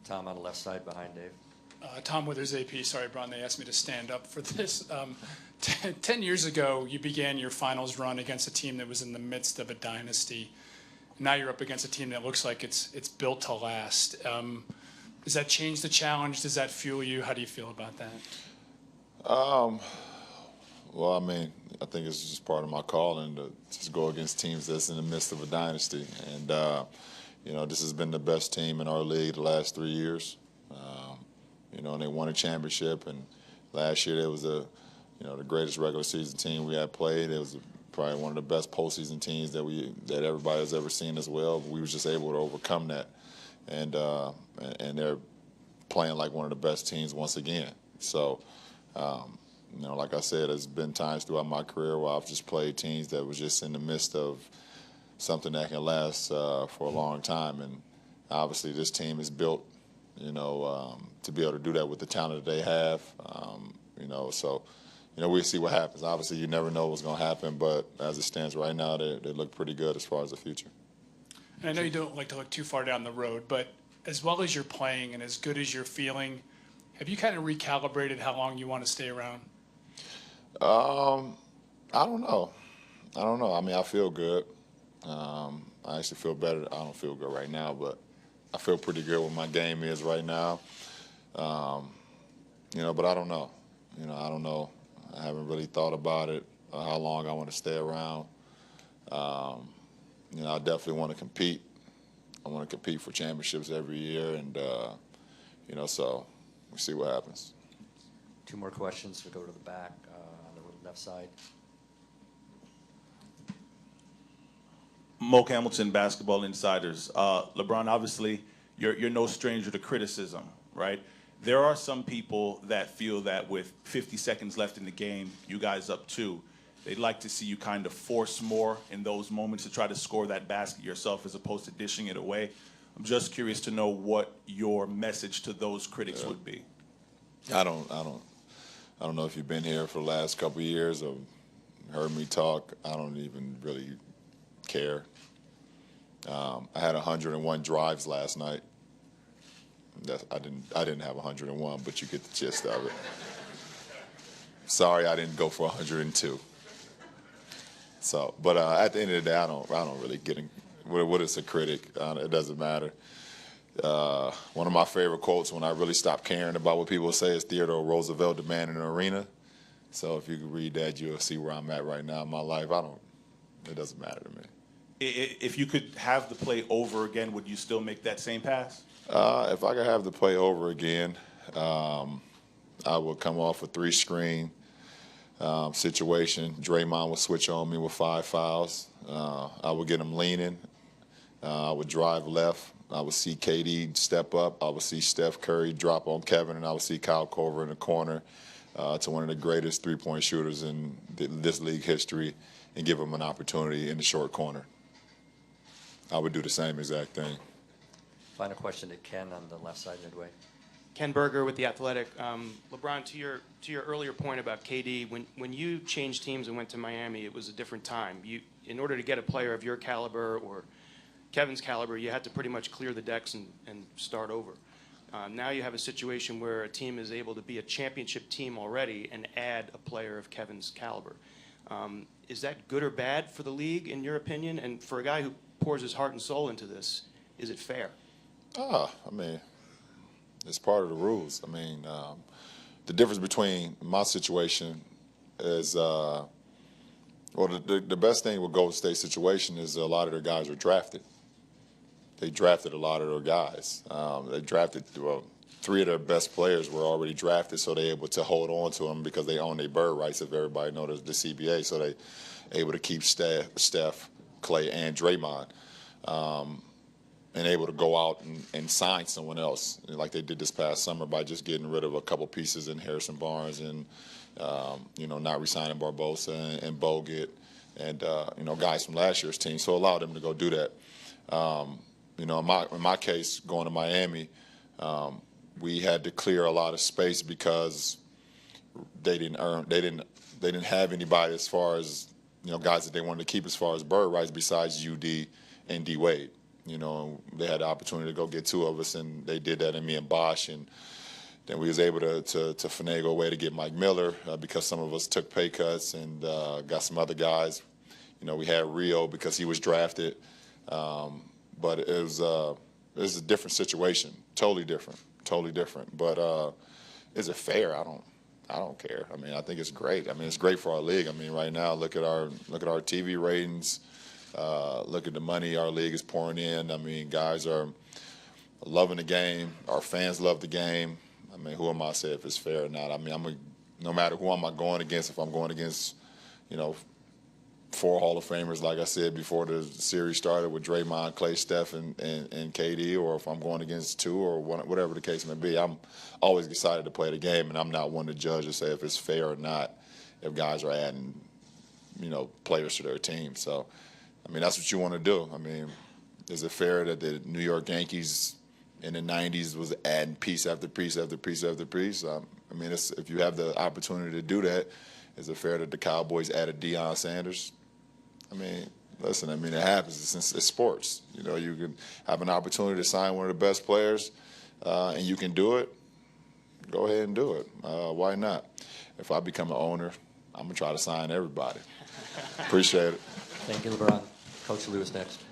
Tom on the left side behind Dave. Tom Withers, AP. Sorry, Bron, they asked me to stand up for this. 10 years ago, you began your finals run against a team that was in the midst of a dynasty. Now you're up against a team that looks like it's built to last. Does that change the challenge? Does that fuel you? How do you feel about that? Well, I mean, I think it's just part of my calling to just go against teams that's in the midst of a dynasty. And, you know, this has been the best team in our league the last 3 years. You know, and they won a championship. And last year, there was the greatest regular season team we had played. It was probably one of the best postseason teams that everybody has ever seen as well. But we were just able to overcome that. And they're playing like one of the best teams once again. So, you know, like I said, there's been times throughout my career where I've just played teams that was just in the midst of something that can last for a long time. And obviously this team is built, you know, to be able to do that with the talent that they have. You know, so, you know, we'll see what happens. Obviously, you never know what's going to happen, but as it stands right now, they look pretty good as far as the future. And I know you don't like to look too far down the road, but as well as you're playing and as good as you're feeling, have you kind of recalibrated how long you want to stay around? I don't know. I mean, I feel good. I actually feel better. I don't feel good right now, but I feel pretty good where my game is right now. You know, but I don't know. You know, I don't know. I haven't really thought about it, how long I want to stay around. You know, I definitely want to compete. I want to compete for championships every year, and, you know, so we'll see what happens. 2 more questions. We'll go to the back on the left side. Moke Hamilton, Basketball Insiders. LeBron, obviously, you're no stranger to criticism, right? There are some people that feel that with 50 seconds left in the game, you guys up 2, they'd like to see you kind of force more in those moments to try to score that basket yourself as opposed to dishing it away. I'm just curious to know what your message to those critics would be. I don't know if you've been here for the last couple of years or heard me talk. I don't even really care. I had 101 drives last night. I didn't have 101, but you get the gist of it. Sorry, I didn't go for 102. So, but at the end of the day, I don't really get in. What is a critic? It doesn't matter. One of my favorite quotes when I really stopped caring about what people say is Theodore Roosevelt, "The man in the arena." So if you could read that, you'll see where I'm at right now in my life. It doesn't matter to me. If you could have the play over again, would you still make that same pass? If I could have the play over again, I would come off a 3-screen situation. Draymond would switch on me with 5 fouls. I would get him leaning. I would drive left. I would see KD step up. I would see Steph Curry drop on Kevin, and I would see Kyle Korver in the corner to one of the greatest three-point shooters in this league history and give him an opportunity in the short corner. I would do the same exact thing. Final question to Ken on the left side midway. Ken Berger with The Athletic. LeBron, to your earlier point about KD, when you changed teams and went to Miami, it was a different time. In order to get a player of your caliber or Kevin's caliber, you had to pretty much clear the decks and start over. Now you have a situation where a team is able to be a championship team already and add a player of Kevin's caliber. Is that good or bad for the league, in your opinion? And for a guy who pours his heart and soul into this, is it fair? I mean, it's part of the rules. I mean, the difference between my situation is, well, the best thing with Golden State situation is a lot of their guys are drafted. They drafted a lot of their guys. They drafted, well, 3 of their best players were already drafted, so they're able to hold on to them because they own their bird rights, if everybody knows the CBA, so they able to keep Steph, Clay, and Draymond. And able to go out and sign someone else, like they did this past summer by just getting rid of a couple pieces in Harrison Barnes and, you know, not re-signing Barbosa and Bogut and, you know, guys from last year's team. So allowed them to go do that. You know, in my case, going to Miami, we had to clear a lot of space because they didn't have anybody as far as, you know, guys that they wanted to keep as far as bird rights besides UD and D Wade. You know, they had the opportunity to go get 2 of us, and they did that in me and Bosch. And then we was able to finagle a way to get Mike Miller because some of us took pay cuts and got some other guys. You know, we had Rio because he was drafted. But it was a different situation, totally different. But is it fair? I don't care. I mean, I think it's great. I mean, it's great for our league. I mean, right now, look at our TV ratings. Look at the money our league is pouring in. I mean, guys are loving the game. Our fans love the game. I mean, who am I to say if it's fair or not? I mean, no matter who am I going against, if I'm going against, you know, 4 Hall of Famers, like I said before the series started with Draymond, Clay, Steph, and KD, or if I'm going against 2 or whatever the case may be, I'm always excited to play the game, and I'm not one to judge or say if it's fair or not if guys are adding, you know, players to their team. So, I mean, that's what you want to do. I mean, is it fair that the New York Yankees in the 90s was adding piece after piece after piece after piece? I mean, if you have the opportunity to do that, is it fair that the Cowboys added Deion Sanders? I mean, listen, I mean, it happens. It's sports. You know, you can have an opportunity to sign one of the best players, and you can do it. Go ahead and do it. Why not? If I become an owner, I'm going to try to sign everybody. Appreciate it. Thank you, LeBron. Coach Lewis next.